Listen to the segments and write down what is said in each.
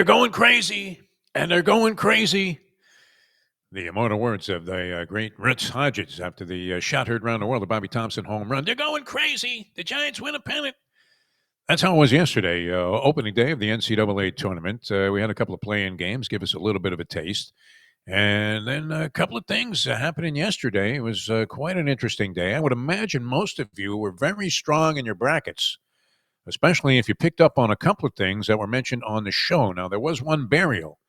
they're going crazy, and they're going crazy. The immortal words of the great Rich Hodges after the shot heard around the world, the Bobby Thompson home run. They're going crazy. The Giants win a pennant. That's how it was yesterday, opening day of the NCAA tournament. We had a couple of play-in games, give us a little bit of a taste. And then a couple of things happening yesterday. It was quite an interesting day. I would imagine most of you were very strong in your brackets, especially if you picked up on a couple of things that were mentioned on the show. Now, there was one burial,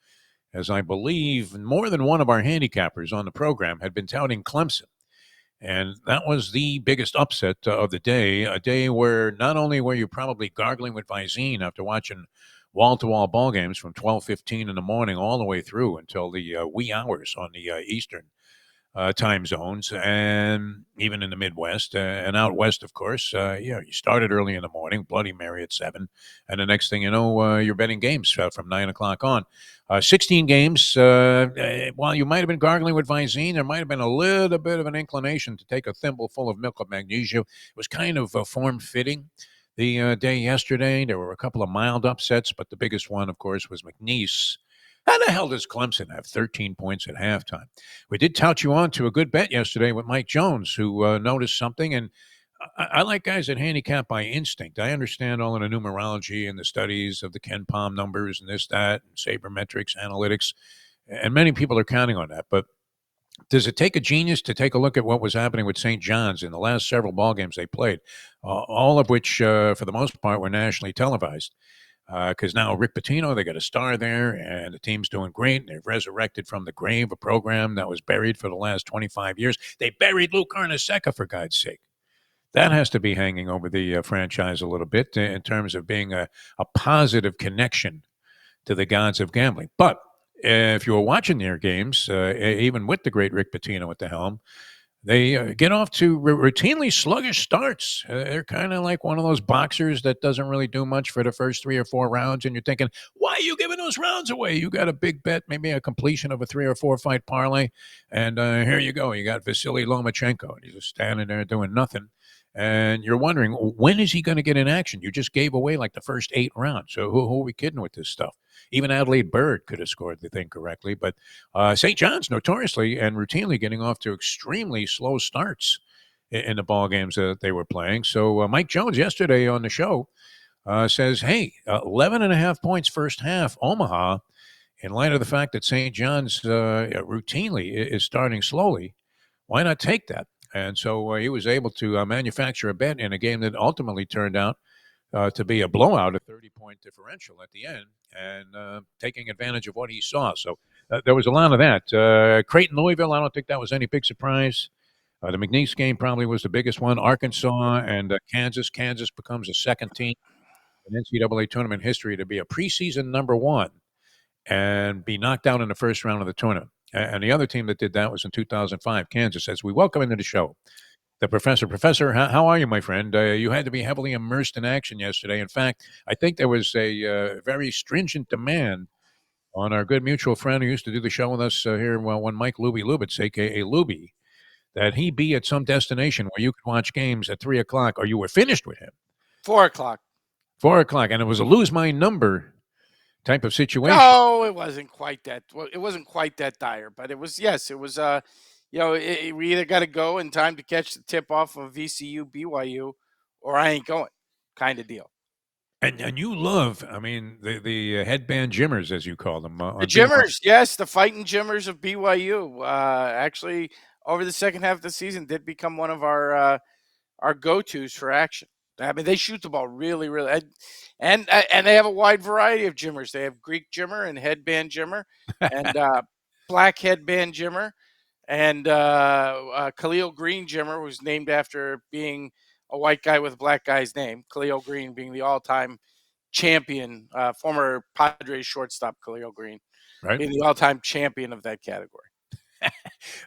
as I believe more than one of our handicappers on the program had been touting Clemson. And that was the biggest upset of the day, a day where not only were you probably gargling with Visine after watching wall-to-wall ball games from 12:15 in the morning all the way through until the wee hours on the Eastern time zones, and even in the Midwest and out west, of course. You started early in the morning, Bloody Mary at 7, and the next thing you know, you're betting games from 9 o'clock on. 16 games. While you might have been gargling with Visine, there might have been a little bit of an inclination to take a thimble full of milk of magnesia. It was kind of form-fitting. The day yesterday, there were a couple of mild upsets, but the biggest one, of course, was McNeese. How the hell does Clemson have 13 points at halftime? We did tout you on to a good bet yesterday with Mike Jones, who noticed something. And I like guys that handicap by instinct. I understand all of the numerology and the studies of the Ken Palm numbers and this, that, and sabermetrics, analytics. And many people are counting on that. But does it take a genius to take a look at what was happening with St. John's in the last several ball games they played, all of which, for the most part, were nationally televised? Because now Rick Pitino, they got a star there, and the team's doing great. They've resurrected from the grave a program that was buried for the last 25 years. They buried Lou Carnesecca, for God's sake. That has to be hanging over the franchise a little bit in terms of being a positive connection to the gods of gambling. But if you were watching their games, even with the great Rick Pitino at the helm, they get off to routinely sluggish starts. They're kind of like one of those boxers that doesn't really do much for the first 3 or 4 rounds, and you're thinking, why are you giving those rounds away? You got a big bet, maybe a completion of a 3 or 4 fight parlay, and here you go. You got Vasily Lomachenko, and he's just standing there doing nothing. And you're wondering, when is he going to get in action? You just gave away like the first 8 rounds. So who are we kidding with this stuff? Even Adelaide Bird could have scored the thing correctly. But St. John's notoriously and routinely getting off to extremely slow starts in the ball games that they were playing. So Mike Jones yesterday on the show says, hey, 11.5 points first half, Omaha, in light of the fact that St. John's routinely is starting slowly. Why not take that? And so he was able to manufacture a bet in a game that ultimately turned out to be a blowout, a 30-point differential at the end, and taking advantage of what he saw. So there was a lot of that. Creighton, Louisville, I don't think that was any big surprise. The McNeese game probably was the biggest one. Arkansas and Kansas. Kansas becomes a second team in NCAA tournament history to be a preseason number 1 and be knocked out in the first round of the tournament. And the other team that did that was in 2005, Kansas. As we welcome into the show, the Professor. Professor, how are you, my friend? You had to be heavily immersed in action yesterday. In fact, I think there was a very stringent demand on our good mutual friend who used to do the show with us here, one Mike Luby Lubitz, a.k.a. Luby, that he be at some destination where you could watch games at 3 o'clock, or you were finished with him. 4 o'clock. 4 o'clock, and it was a lose my number type of situation. No, it wasn't quite that. Well, it wasn't quite that dire, but it was. Yes, it was. We either got to go in time to catch the tip off of VCU BYU, or I ain't going, kind of deal. And you love, I mean, the headband gymmers, as you call them. The gymmers, yes, the fighting gymmers of BYU. Actually, over the second half of the season, did become one of our go-tos for action. I mean, they shoot the ball really, really, and they have a wide variety of gymmers. They have Greek gymmer and headband gymmer, and black headband gymmer, and Khalil Green gymmer was named after being a white guy with a black guy's name. Khalil Green being the all-time champion, former Padres shortstop Khalil Green, right, being the all-time champion of that category.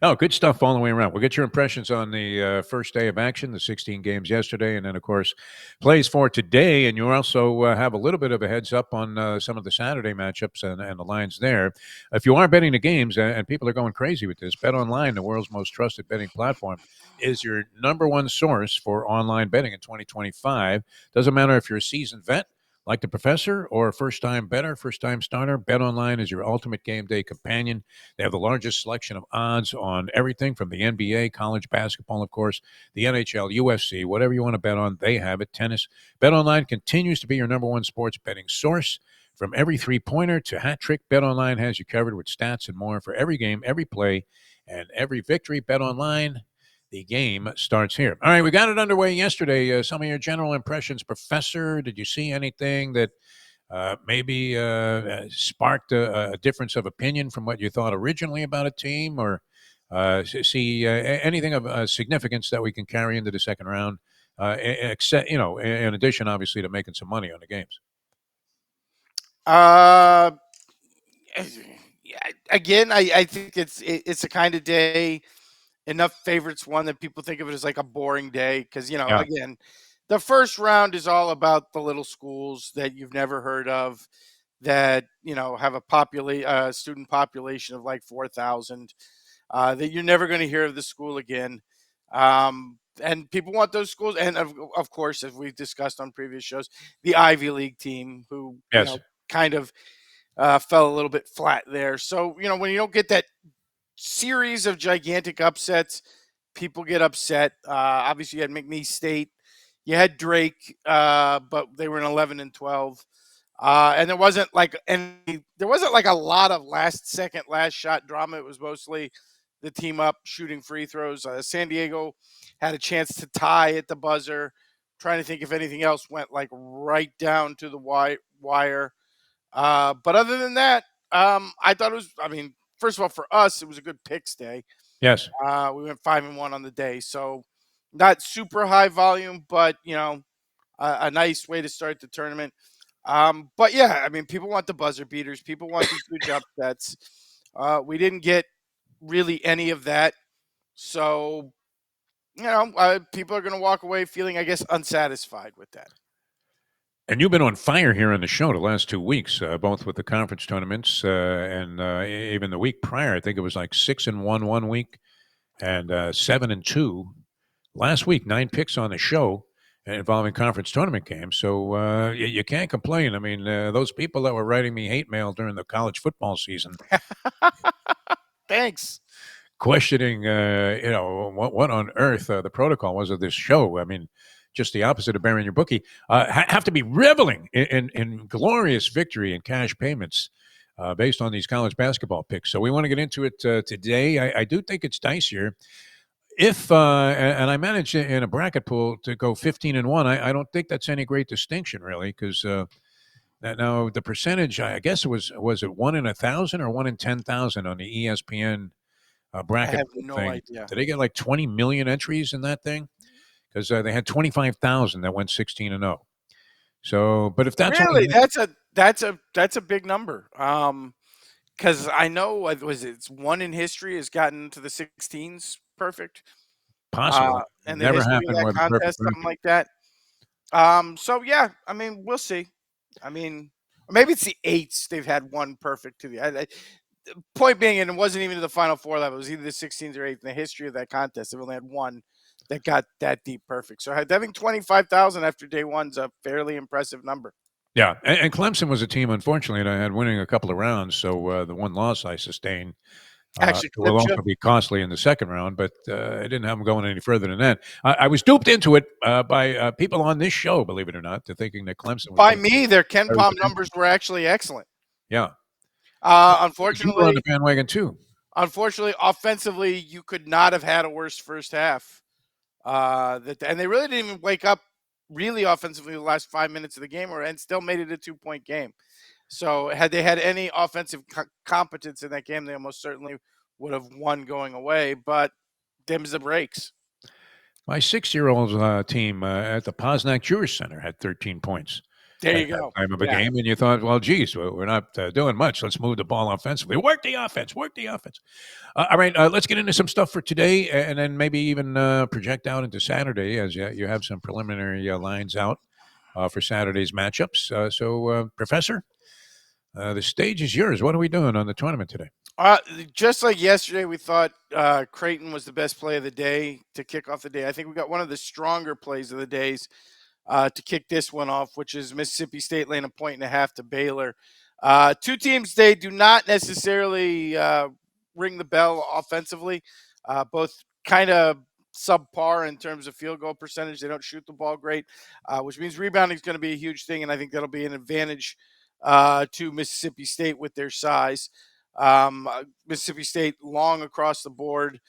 Oh, good stuff all the way around. We'll get your impressions on the first day of action, the 16 games yesterday, and then, of course, plays for today. And you also have a little bit of a heads up on some of the Saturday matchups and the lines there. If you are betting the games, and people are going crazy with this, Bet Online, the world's most trusted betting platform, is your number 1 source for online betting in 2025. Doesn't matter if you're a seasoned vet Like the professor or first time better, first time starter, Bet Online is your ultimate game day companion. They have the largest selection of odds on everything from the NBA, college basketball, of course, the NHL, UFC, whatever you want to bet on, they have it. Tennis. Bet Online continues to be your number one sports betting source. From every three-pointer to hat trick, Bet Online has you covered with stats and more for every game, every play, and every victory. Bet Online, the game starts here. All right, we got it underway yesterday. Some of your general impressions, Professor. Did you see anything that maybe sparked a difference of opinion from what you thought originally about a team, or see anything of significance that we can carry into the second round? Except, in addition, obviously, to making some money on the games. Uh, yeah, again, I think it's a kind of day. Enough favorites won that people think of it as like a boring day because Yeah. again, the first round is all about the little schools that you've never heard of that have a student population of like 4,000 that you're never going to hear of the school again. And people want those schools, and of course, as we've discussed on previous shows, the Ivy League team who Yes. kind of fell a little bit flat there. So when you don't get that series of gigantic upsets, people get upset. Obviously, you had McNeese State, you had Drake, but they were in 11-12, and there wasn't like a lot of last shot drama. It was mostly the team up shooting free throws. San Diego had a chance to tie at the buzzer. Trying to think if anything else went like right down to the wire. But other than that, I thought it was. I mean, first of all, for us, it was a good picks day. Yes. We went 5-1 on the day, so not super high volume, but a nice way to start the tournament. But yeah, I mean, people want the buzzer beaters. People want these huge upsets. We didn't get really any of that, so people are going to walk away feeling, I guess, unsatisfied with that. And you've been on fire here on the show the last 2 weeks, both with the conference tournaments and even the week prior. I think it was like 6-1 one week and 7-2 last week. 9 picks on the show involving conference tournament games. So you can't complain. I mean, those people that were writing me hate mail during the college football season, Thanks. questioning, what on earth the protocol was of this show. I mean, just the opposite of burying your bookie. Have to be reveling in glorious victory and cash payments based on these college basketball picks. So we want to get into it today. I do think it's dicier. If and I managed in a bracket pool to go 15-1. I don't think that's any great distinction really, because now the percentage, I guess was it 1 in 1,000 or 1 in 10,000 on the ESPN I bracket have pool no thing. idea. Did they get like 20 million entries in that thing? Because they had 25,000 that went 16-0. So, but if that's only Really, that's a big number. Because I know what was it's one in history has gotten to the 16s perfect. possible, In the never history of happened that with a perfect contest, something bracket. like that. So yeah, I mean, we'll see. I mean, or maybe it's the eights. They've had one perfect to the point being, and it wasn't even to the final four level. It was either the 16s or 8th in the history of that contest. They've only had one that got that deep perfect. So having 25,000 after day one's a fairly impressive number. Yeah, and Clemson was a team, unfortunately, that I had winning a couple of rounds. So the one loss I sustained Actually, will clipped you. also be costly in the second round, but I didn't have them going any further than that. I was duped into it by people on this show, believe it or not, to thinking that Clemson was By going to me, their Ken carry Palm the day. numbers were actually excellent. Yeah, you were on the Unfortunately, bandwagon too. offensively, you could not have had a worse first half. And they really didn't even wake up really offensively the last 5 minutes of the game, and still made it a 2-point game. So had they had any offensive competence in that game, they almost certainly would have won going away. But them's the breaks. My 6-year-old team at the Posnack Jewish Center had 13 points There at you that go. time of a Yeah. game, and you thought, well, geez, we're not doing much. Let's move the ball offensively. Work the offense. Work the offense. All right, let's get into some stuff for today, and then maybe even project out into Saturday as you have some preliminary lines out for Saturday's matchups. Professor, the stage is yours. What are we doing on the tournament today? Uh, just like yesterday, we thought Creighton was the best play of the day to kick off the day. I think we got one of the stronger plays of the days. to kick this one off, which is Mississippi State laying 1.5 to Baylor. Two teams, they do not necessarily ring the bell offensively. Both kind of subpar in terms of field goal percentage. They don't shoot the ball great, which means rebounding is going to be a huge thing, and I think that'll be an advantage to Mississippi State with their size. Mississippi State long across the board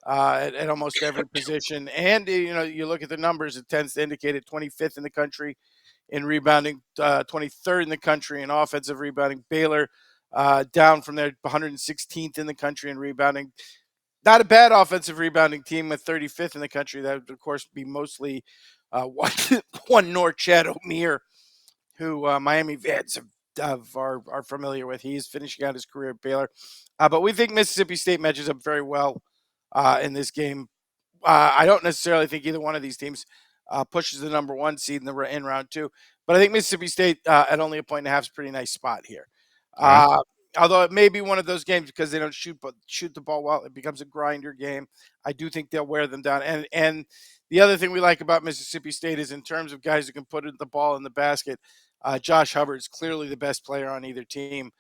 at almost every position, and you look at the numbers; it tends to indicate it 25th in the country in rebounding, 23rd in the country in offensive rebounding. Baylor down from there, 116th in the country in rebounding. Not a bad offensive rebounding team with 35th in the country. That would, of course, be mostly one Norchad O'Meara, who Miami fans are familiar with. He's finishing out his career at Baylor. But we think Mississippi State matches up very well in this game. I don't necessarily think either one of these teams pushes the number one seed in round two, but I think Mississippi State at only 1.5 is a pretty nice spot here. All right. Although it may be one of those games because they don't shoot the ball well, it becomes a grinder game. I do think they'll wear them down. And the other thing we like about Mississippi State is in terms of guys who can put the ball in the basket. Josh Hubbard is clearly the best player on either team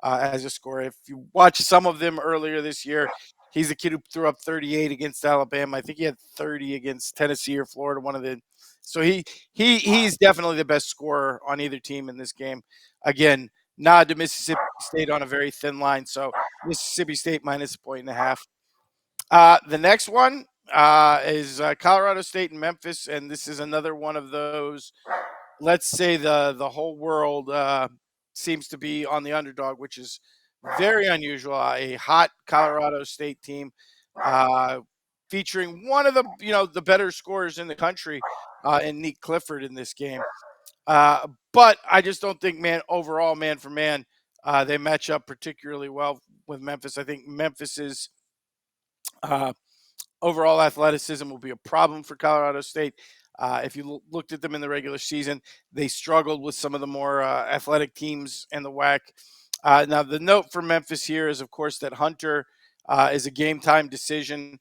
as a scorer. If you watch some of them earlier this year, he's the kid who threw up 38 against Alabama. I think he had 30 against Tennessee or Florida. So he's definitely the best scorer on either team in this game. Again, nod to Mississippi State on a very thin line. So Mississippi State minus 1.5. The next one is Colorado State and Memphis, and this is another one of those. Let's say the whole world seems to be on the underdog, which is very unusual. A hot Colorado State team featuring one of the better scorers in the country in Nick Clifford in this game. But I just don't think, overall, man for man, they match up particularly well with Memphis. I think Memphis's overall athleticism will be a problem for Colorado State. If you looked at them in the regular season, they struggled with some of the more athletic teams in the WAC. Now, the note for Memphis here is, of course, that Hunter is a game-time decision.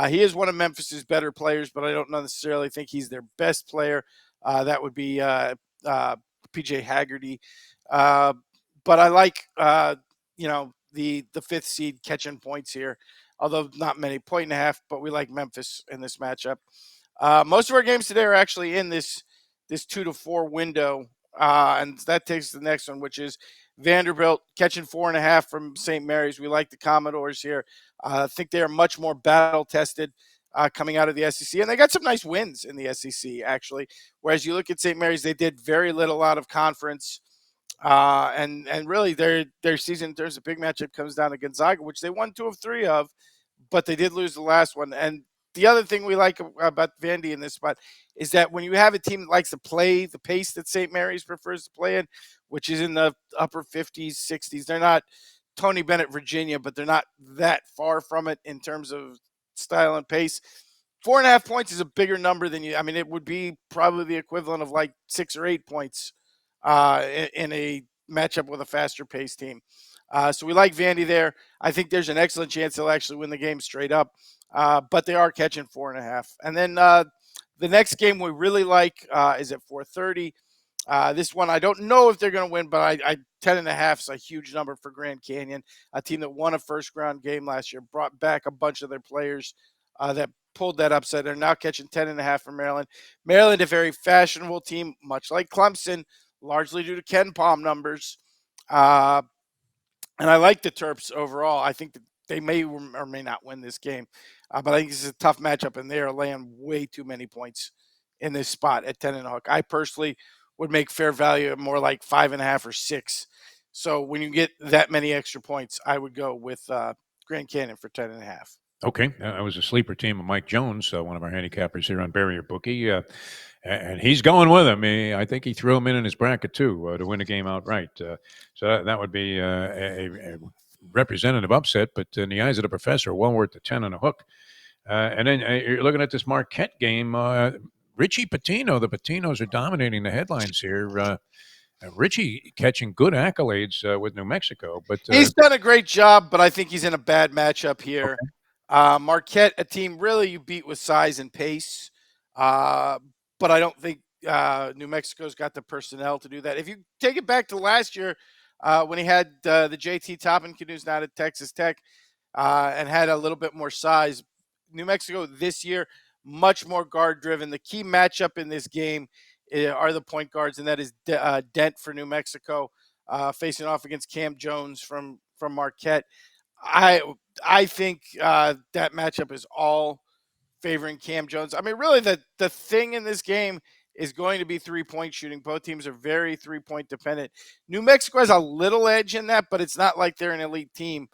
He is one of Memphis's better players, but I don't necessarily think he's their best player. That would be PJ Haggerty. But I like, the fifth seed catching points here, although not many, 1.5, but we like Memphis in this matchup. Most of our games today are actually in this 2 to 4 window, and that takes the next one, which is Vanderbilt catching 4.5 from St. Mary's. We like the Commodores here. I think they are much more battle tested coming out of the SEC, and they got some nice wins in the SEC actually. Whereas you look at St. Mary's, they did very little out of conference, and really their season, there's a big matchup comes down to Gonzaga, which they won 2 of 3 of, but they did lose the last one. And the other thing we like about Vandy in this spot is that when you have a team that likes to play the pace that St. Mary's prefers to play in, which is in the upper 50s, 60s, they're not Tony Bennett, Virginia, but they're not that far from it in terms of style and pace. 4.5 points is a bigger number than you. I mean, it would be probably the equivalent of like 6 or 8 points in a matchup with a faster paced team. So we like Vandy there. I think there's an excellent chance they'll actually win the game straight up. But they are catching 4.5. And then the next game we really like is at 4:30. This one, I don't know if they're going to win, but I 10.5 is a huge number for Grand Canyon, a team that won a first round game last year, brought back a bunch of their players that pulled that upset. They're now catching 10.5 for Maryland. Maryland, a very fashionable team, much like Clemson, largely due to Ken Palm numbers. And I like the Terps overall. I think that they may or may not win this game. But I think this is a tough matchup, and they are laying way too many points in this spot at 10.5. I personally would make fair value more like 5.5 or 6. So when you get that many extra points, I would go with Grand Canyon for 10.5. Okay, I was a sleeper team of Mike Jones, one of our handicappers here on Bury Your Bookie, and he's going with him. I think he threw him in his bracket too to win the game outright. So that would be a representative upset, but in the eyes of the professor, well worth the 10 on a hook. And then you're looking at this Marquette game. Richie Pitino, the Patinos are dominating the headlines here. Richie catching good accolades with New Mexico, but he's done a great job, but I think he's in a bad matchup here. Okay. Marquette, a team really you beat with size and pace, but I don't think New Mexico's got the personnel to do that. If you take it back to last year, when he had the JT Toppin kid who's not at Texas Tech, and had a little bit more size, New Mexico this year much more guard driven. The key matchup in this game are the point guards, and that is Dent for New Mexico, facing off against Cam Jones from Marquette. I I think that matchup is all favoring Cam Jones. I mean, really, the thing in this game is going to be 3-point shooting. Both teams are very 3-point dependent. New Mexico has a little edge in that, but it's not like they're an elite team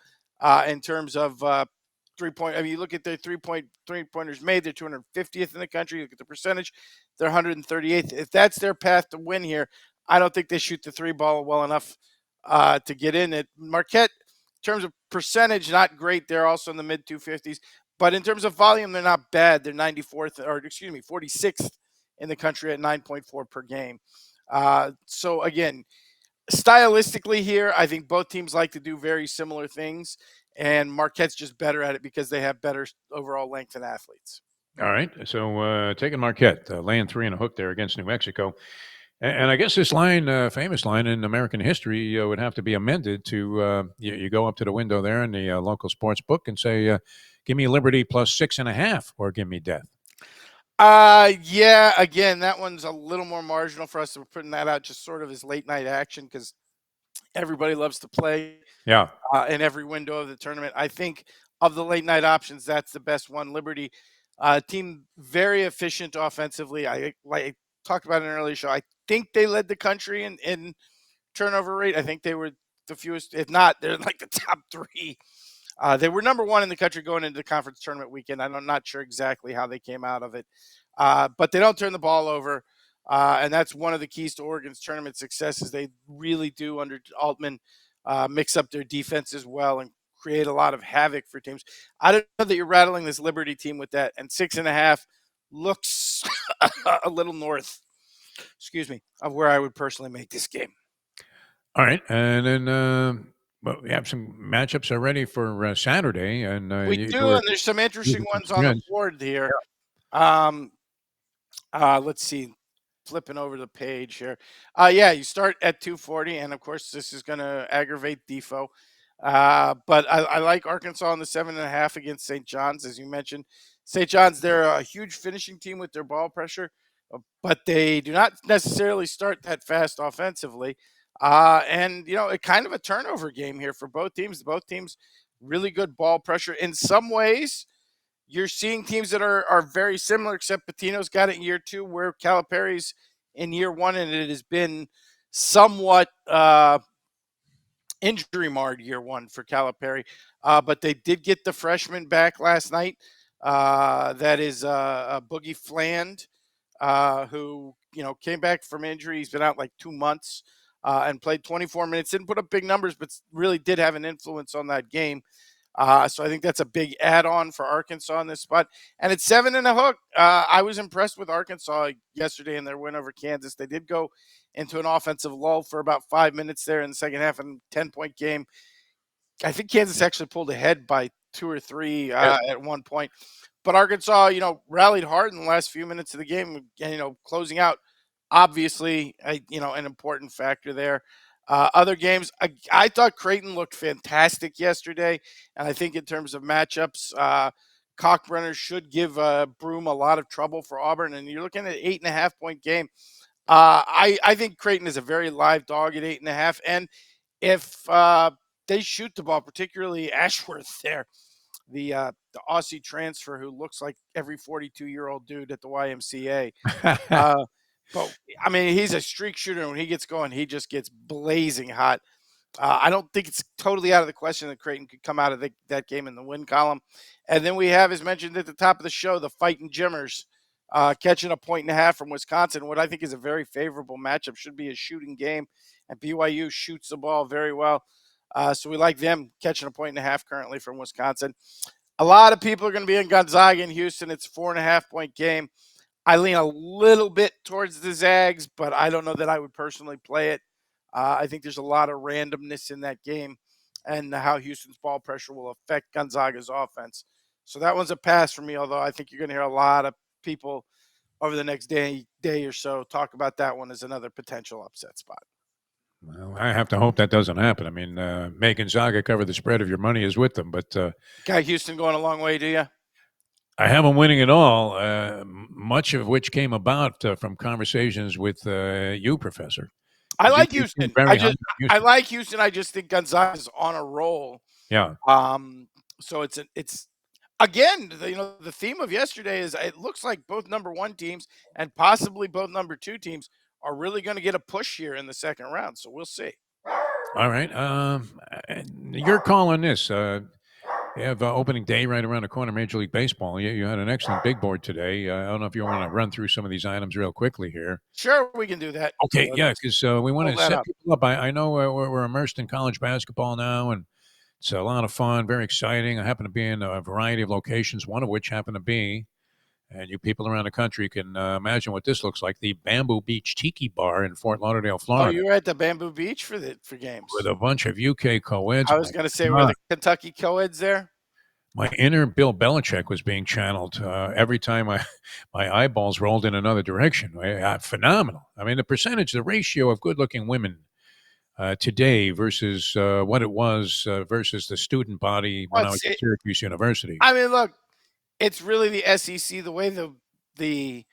in terms of 3-point. I mean, you look at their 3-pointers made, they're 250th in the country. You look at the percentage, they're 138th. If that's their path to win here, I don't think they shoot the three ball well enough to get in it. Marquette, in terms of percentage, not great. They're also in the mid 250s. But in terms of volume, they're not bad. They're 94th, or excuse me, 46th in the country at 9.4 per game. So again, stylistically here, I think both teams like to do very similar things, and Marquette's just better at it because they have better overall length and athletes. All right. So taking Marquette, laying 3 and a hook there against New Mexico. And I guess this line, famous line in American history, would have to be amended to you go up to the window there in the local sports book and say, give me Liberty plus 6.5 or give me death. Yeah, again, that one's a little more marginal for us. We're putting that out just sort of as late night action because everybody loves to play Yeah. in every window of the tournament. I think of the late night options, that's the best one. Liberty, team very efficient offensively. I talked about in an earlier show. I think they led the country in turnover rate. I think they were the fewest, if not, they're like the top three. They were number one in the country going into the conference tournament weekend. I'm not sure exactly how they came out of it, but they don't turn the ball over. And that's one of the keys to Oregon's tournament success is they really do under Altman mix up their defense as well and create a lot of havoc for teams. I don't know that you're rattling this Liberty team with that. And 6.5 looks a little north, excuse me, of where I would personally make this game. All right. And then well, we have some matchups already for Saturday. And We you do, were and there's some interesting using some ones on the spreads. board here. Um, let's see, flipping over the page here. Yeah, you start at 240, and of course, this is going to aggravate Defo. But I like Arkansas in the 7.5 against St. John's, as you mentioned. St. John's, they're a huge finishing team with their ball pressure, but they do not necessarily start that fast offensively. And it kind of a turnover game here for both teams. Both teams really good ball pressure. In some ways, you're seeing teams that are very similar, except Patino's got it in year two, where Calipari's in year one, and it has been somewhat injury marred year one for Calipari. But they did get the freshman back last night. That is Boogie Fland, who came back from injury. He's been out like 2 months and played 24 minutes. Didn't put up big numbers, but really did have an influence on that game. So I think that's a big add-on for Arkansas in this spot. And it's 7.5. I was impressed with Arkansas yesterday in their win over Kansas. They did go into an offensive lull for about 5 minutes there in the second half and 10-point game. I think Kansas actually pulled ahead by 2 or 3 at one point. But Arkansas, rallied hard in the last few minutes of the game, and, closing out, obviously, an important factor there. Other games, I thought Creighton looked fantastic yesterday, and I think in terms of matchups, Cockbrenner should give Broome a lot of trouble for Auburn, and you're looking at an 8.5-point game. I think Creighton is a very live dog at 8.5, and if they shoot the ball, particularly Ashworth there, the Aussie transfer who looks like every 42-year-old dude at the YMCA. But I mean, he's a streak shooter. And when he gets going, he just gets blazing hot. I don't think it's totally out of the question that Creighton could come out of that game in the win column. And then we have, as mentioned at the top of the show, the Fighting Jimmers catching a 1.5 from Wisconsin. What I think is a very favorable matchup, should be a shooting game, and BYU shoots the ball very well. So we like them catching a 1.5 currently from Wisconsin. A lot of people are going to be in Gonzaga and Houston. It's a 4.5-point game. I lean a little bit towards the Zags, but I don't know that I would personally play it. I think there's a lot of randomness in that game and how Houston's ball pressure will affect Gonzaga's offense. So that one's a pass for me, although I think you're going to hear a lot of people over the next day or so. Talk about that one as another potential upset spot. Well, I have to hope that doesn't happen. I mean, make Gonzaga cover the spread if your money is with them, but Got Houston going a long way, do you? I have them winning it all, much of which came about from conversations with you, Professor, I because like you seem Houston. very high on I Houston. like Houston. I just think Gonzaga's on a roll. Yeah. Um, so it's again, the theme of yesterday is it looks like both number one teams and possibly both number two teams are really going to get a push here in the second round. So we'll see. All right. Your call on this. You have opening day right around the corner, Major League Baseball. You had an excellent big board today. I don't know if you want to run through some of these items real quickly here. Sure, we can do that. Okay, Let's yeah, because we want pull to that set up. people up. I know we're immersed in college basketball now, and it's a lot of fun, very exciting. I happen to be in a variety of locations, one of which happened to be, and you people around the country can imagine what this looks like, the Bamboo Beach Tiki Bar in Fort Lauderdale, Oh, Florida, you were at the Bamboo Beach for with games. a bunch of UK co-eds. I My was going to say, were God, the Kentucky co-eds there? my inner Bill Belichick was being channeled every time my eyeballs rolled in another direction. Phenomenal. I mean, the ratio of good-looking women today versus what it was versus the student body when I was What's at it? Syracuse University. I mean, look, it's really the SEC. The way the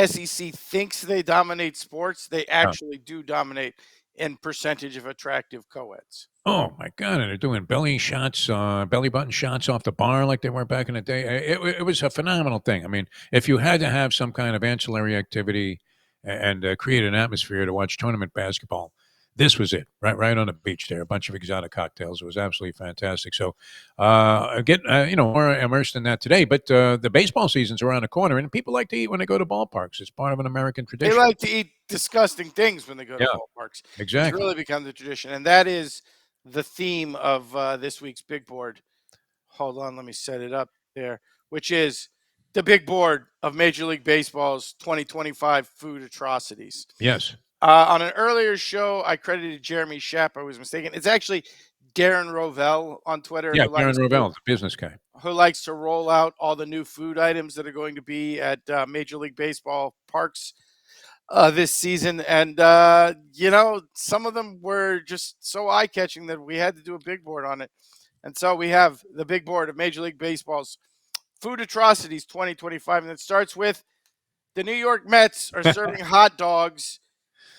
SEC thinks they dominate sports, they Yeah. actually do dominate in percentage of attractive co-eds. Oh my God! And they're doing belly shots, belly button shots off the bar like they were back in the day. It was a phenomenal thing. I mean, if you had to have some kind of ancillary activity and create an atmosphere to watch tournament basketball, this was it. Right on the beach there, a bunch of exotic cocktails. It was absolutely fantastic. So, get more immersed in that today. But the baseball season's around the corner, and people like to eat when they go to ballparks. It's part of an American They tradition. like to eat disgusting things when they go to Yeah, ballparks. It's exactly. really become the tradition, and that is the theme of this week's big board. Hold on, let me set it up there, which is the big board of Major League Baseball's 2025 food atrocities. Yes. On an earlier show, I credited Jeremy Schapp. I was mistaken. It's actually Darren Rovell on Twitter Yeah, Darren Rovell, the business guy. who likes to roll out all the new food items that are going to be at Major League Baseball parks this season. And, some of them were just so eye catching that we had to do a big board on it. And so we have the big board of Major League Baseball's Food Atrocities 2025. And it starts with the New York Mets are serving hot dogs,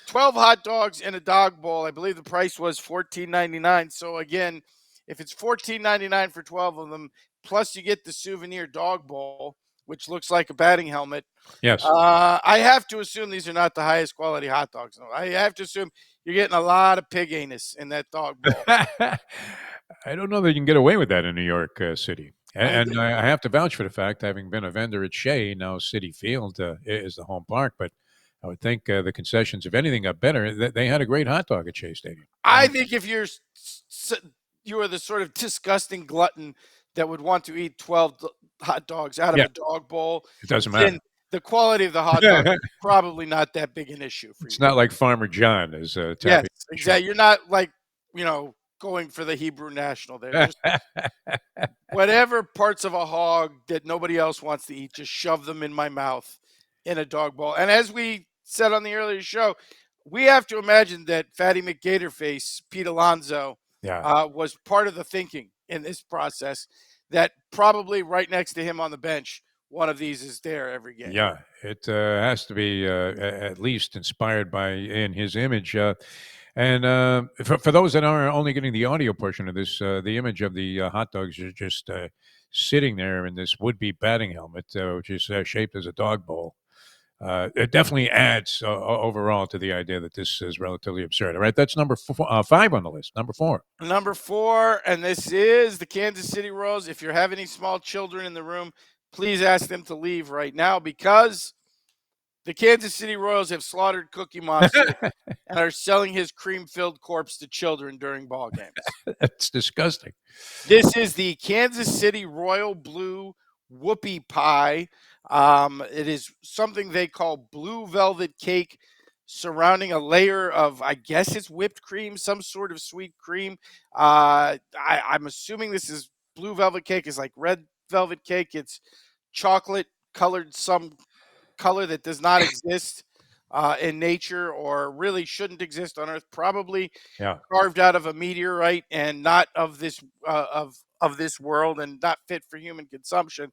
12 hot dogs in a dog bowl. I believe the price was $14.99. So again, if it's $14.99 for 12 of them, plus you get the souvenir dog bowl, which looks like a batting helmet, Yes. I have to assume these are not the highest quality hot dogs. No, I have to assume you're getting a lot of pig anus in that dog bowl. I don't know that you can get away with that in New York City. I, And I have to vouch for the fact, having been a vendor at Shea, now City Field is the home park, but I would think the concessions, if anything, got better. They had a great hot dog at Shea Stadium. I think if you are the sort of disgusting glutton that would want to eat 12 hot dogs out of Yeah, a dog bowl, it doesn't matter. then the quality of the hot dog is probably not that big an issue for It's you. not like Farmer John is Yes, tapping. exactly. You're not like, going for the Hebrew national there. Just whatever parts of a hog that nobody else wants to eat, just shove them in my mouth in a dog bowl. And as we said on the earlier show, we have to imagine that Fatty McGatorface, Pete Alonso, Yeah. was part of the thinking in this process. That probably right next to him on the bench, one of these is there every game. Yeah, it has to be at least inspired by in his image. And for those that are only getting the audio portion of this, the image of the hot dogs are just sitting there in this would-be batting helmet, which is shaped as a dog bowl. It definitely adds overall to the idea that this is relatively absurd. All right, that's number 5 on the list. Number 4. Number 4, and this is the Kansas City Royals. If you have any small children in the room, please ask them to leave right now because the Kansas City Royals have slaughtered Cookie Monster and are selling his cream-filled corpse to children during ball games. That's disgusting. This is the Kansas City Royal Blue Whoopie Pie. It is something they call blue velvet cake surrounding a layer of, I guess it's whipped cream, some sort of sweet cream. I'm assuming this is blue velvet cake is like red velvet cake. It's chocolate colored some color that does not exist in nature or really shouldn't exist on Earth. Probably Yeah. carved out of a meteorite and not of this of this world and not fit for human consumption.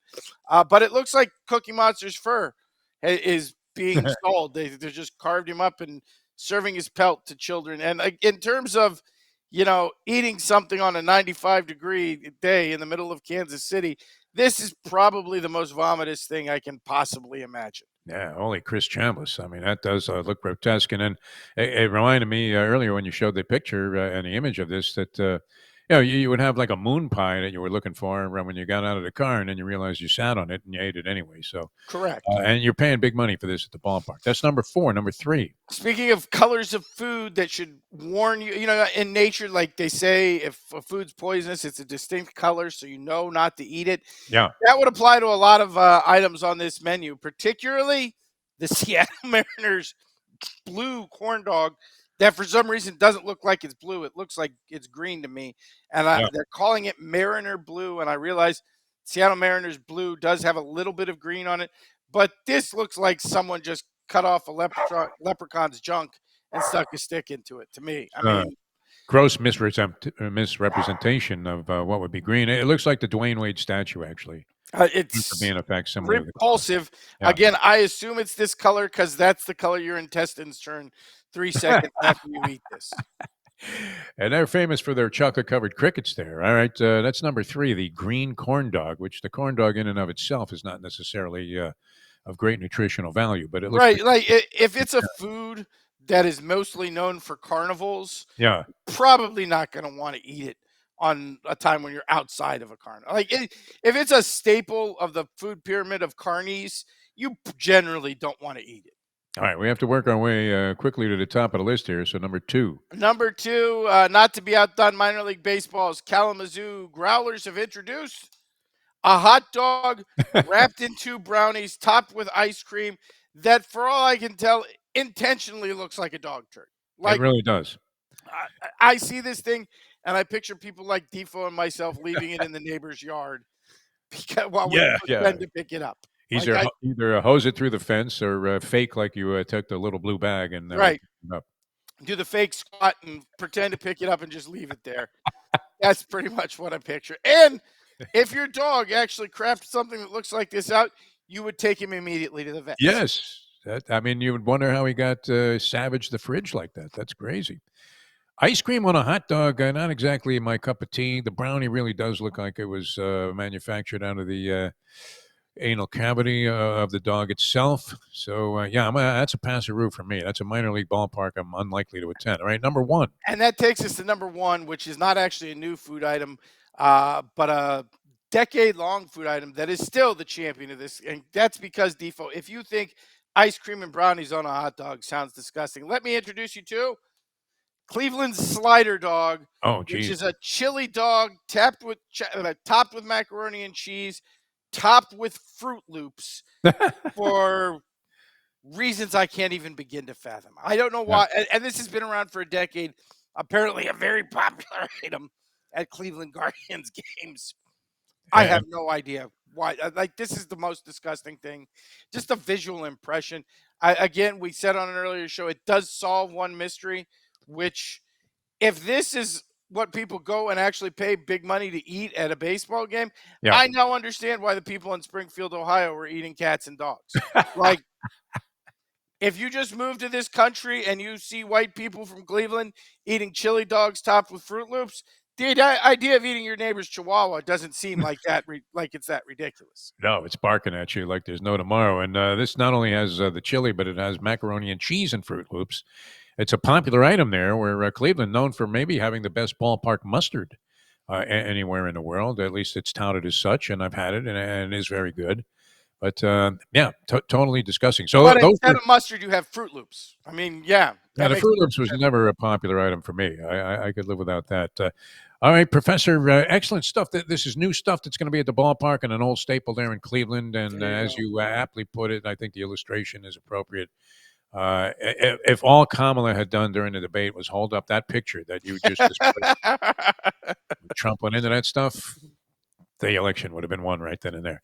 But it looks like Cookie Monster's fur is being sold. They just carved him up and serving his pelt to children. And in terms of eating something on a 95-degree day in the middle of Kansas City, this is probably the most vomitous thing I can possibly imagine. Yeah, holy Chris Chambliss. I mean, that does look grotesque. And then it reminded me earlier when you showed the picture and the image of this that, you would have like a moon pie that you were looking for when you got out of the car, and then you realized you sat on it and you ate it anyway. So, Correct. and you're paying big money for this at the ballpark. That's number four. Number three. Speaking of colors of food that should warn you, in nature, like they say, if a food's poisonous, it's a distinct color, so you know not to eat it. Yeah. That would apply to a lot of items on this menu, particularly the Seattle Mariners blue corn dog that for some reason doesn't look like it's blue. It looks like it's green to me. And Yeah. they're calling it Mariner blue. And I realize Seattle Mariners blue does have a little bit of green on it, but this looks like someone just cut off a leprechaun's junk and stuck a stick into it to me. I Uh, mean, Gross misrepresentation of what would be green. It looks like the Dwayne Wade statue, actually, for it's being a facsimile of the color. repulsive. Yeah. Again, I assume it's this color because that's the color your intestines turn 3 seconds after you eat this. And they're famous for their chocolate-covered crickets there. All right, that's number three, the green corn dog, which the corn dog in and of itself is not necessarily of great nutritional value, but it looks Right, pretty. like if it's a food that is mostly known for carnivals, Yeah. probably not going to want to eat it on a time when you're outside of a carnival. Like if it's a staple of the food pyramid of carnies, you generally don't want to eat it. All right, we have to work our way quickly to the top of the list here. So number two. Number two, not to be outdone, minor league baseball's Kalamazoo Growlers have introduced a hot dog wrapped in two brownies, topped with ice cream. That, for all I can tell, intentionally looks like a dog turd. It Like really does. I see this thing and I picture people like Defo and myself leaving it in the neighbor's yard because while we Yeah, yeah. pretend to pick it up. Like Either hose it through the fence or fake like you took the little blue bag and right, picked it up. do the fake squat and pretend to pick it up and just leave it there. That's pretty much what I picture. And if your dog actually crafted something that looks like this out, you would take him immediately to the vet. Yes. I mean, you would wonder how he got Savage the fridge like that. That's crazy. Ice cream on a hot dog, not exactly my cup of tea. The brownie really does look like it was manufactured out of the anal cavity of the dog itself. So, yeah, that's a passeroo for me. That's a minor league ballpark I'm unlikely to attend. All right, number one. And that takes us to number one, which is not actually a new food item, but a decade-long food item that is still the champion of this. And that's because, Defo, if you think ice cream and brownies on a hot dog sounds disgusting, let me introduce you to Cleveland's Slider Dog, Oh, which geez. is a chili dog topped with macaroni and cheese, topped with Fruit Loops for reasons I can't even begin to fathom. I don't know Yeah. why. And this has been around for a decade. Apparently, a very popular item at Cleveland Guardians games. I have no idea why. Like, this is the most disgusting thing. Just a visual impression. Again, we said on an earlier show, it does solve one mystery, which, if this is what people go and actually pay big money to eat at a baseball game, Yeah. I now understand why the people in Springfield, Ohio were eating cats and dogs. Like, if you just move to this country and you see white people from Cleveland eating chili dogs topped with Fruit Loops, the idea of eating your neighbor's Chihuahua doesn't seem like that, like it's that ridiculous. No, it's barking at you like there's no tomorrow. And this not only has the chili, but it has macaroni and cheese and Fruit Loops. It's a popular item there where Cleveland, known for maybe having the best ballpark mustard anywhere in the world. At least it's touted as such, and I've had it, and it is very good. But yeah, totally disgusting. So But those instead of mustard, you have Fruit Loops. I mean, yeah, yeah, that the makes Fruit Loops perfect was sense. never a popular item for me. I could live without that. All right, Professor, excellent stuff. This is new stuff that's going to be at the ballpark and an old staple there in Cleveland. And There you as go. you aptly put it, I think the illustration is appropriate. If all Kamala had done during the debate was hold up that picture that you just displayed, Trump went into that stuff, the election would have been won right then and there.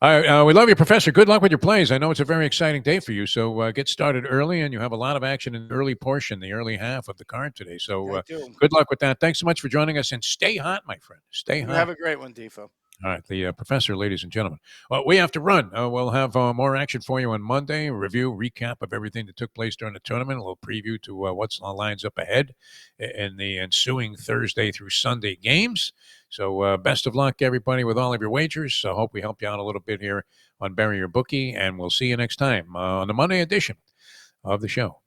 All right, we love you, Professor. Good luck with your plays. I know it's a very exciting day for you, so get started early, and you have a lot of action in the early portion, the early half of the card today. So I do. good luck with that. Thanks so much for joining us, and stay hot, my friend. Stay You hot. have a great one, Defo. All right, the professor, ladies and gentlemen. Well, we have to run. We'll have more action for you on Monday. A review, recap of everything that took place during the tournament. A little preview to what's lines up ahead in the ensuing Thursday through Sunday games. So best of luck, everybody, with all of your wagers. I hope we helped you out a little bit here on Bury Your Bookie, and we'll see you next time on the Monday edition of the show.